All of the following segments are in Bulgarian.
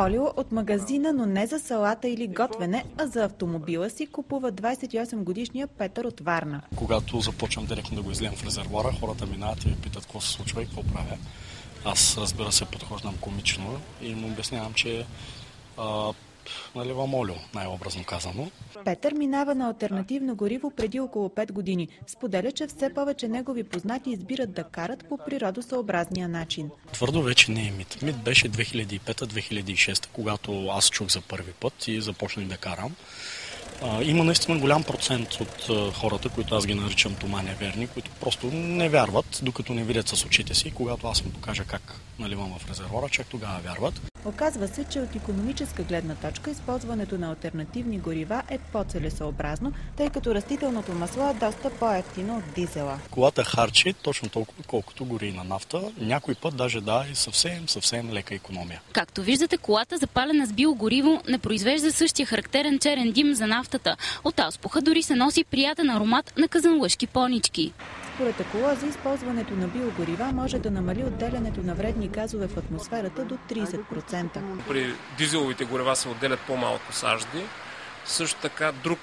Олио от магазина, но не за салата или готвене, а за автомобила си купува 28-годишния Петър от Варна. Когато започвам директно да го излием в резервоара, хората минават и ме питат какво се случва и какво правя. Аз, разбира се, подхождам комично и му обяснявам, че наливам олио, най-образно казано. Петър минава на алтернативно гориво преди около 5 години. Споделя, че все повече негови познати избират да карат по природосъобразния начин. Твърдо вече не е мит. Мит беше 2005-2006, когато аз чух за първи път и започнах да карам. Има наистина голям процент от хората, които аз ги наричам тома неверни, които просто не вярват, докато не видят с очите си. Когато аз им покажа как наливам в резервоара, чак тогава вярват. Оказва се, че от икономическа гледна точка използването на алтернативни горива е по-целесъобразно, тъй като растителното масло е доста по-евтино от дизела. Колата харчи точно толкова, колкото гори на нафта. Някой път даже и съвсем лека икономия. Както виждате, колата, запалена с биогориво, не произвежда същия характерен черен дим за нафтата. От ауспуха дори се носи приятен аромат на казанлъшки понички. Според еколози, използването на биогорива може да намали отделянето на вредни газове в атмосферата до 30%. При дизеловите горива се отделят по-малко сажди. Също така, друг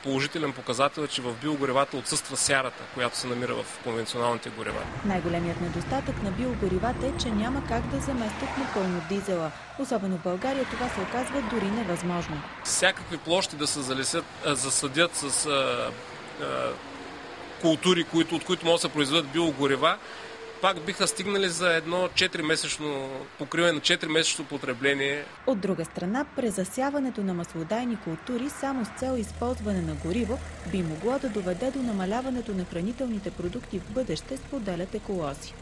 положителен показател е, че в биогоривата отсъства сярата, която се намира в конвенционалните горива. Най-големият недостатък на биогоривата е, че няма как да заместят напълно дизела. Особено в България това се оказва дори невъзможно. Всякакви площи да се засадят с култури, от които могат да се произведат биогорива, пак биха стигнали за едно 4-месечно покриване на 4-месечно потребление. От друга страна, презасяването на маслодайни култури само с цел използване на гориво би могло да доведе до намаляването на хранителните продукти в бъдеще, споделят еколози.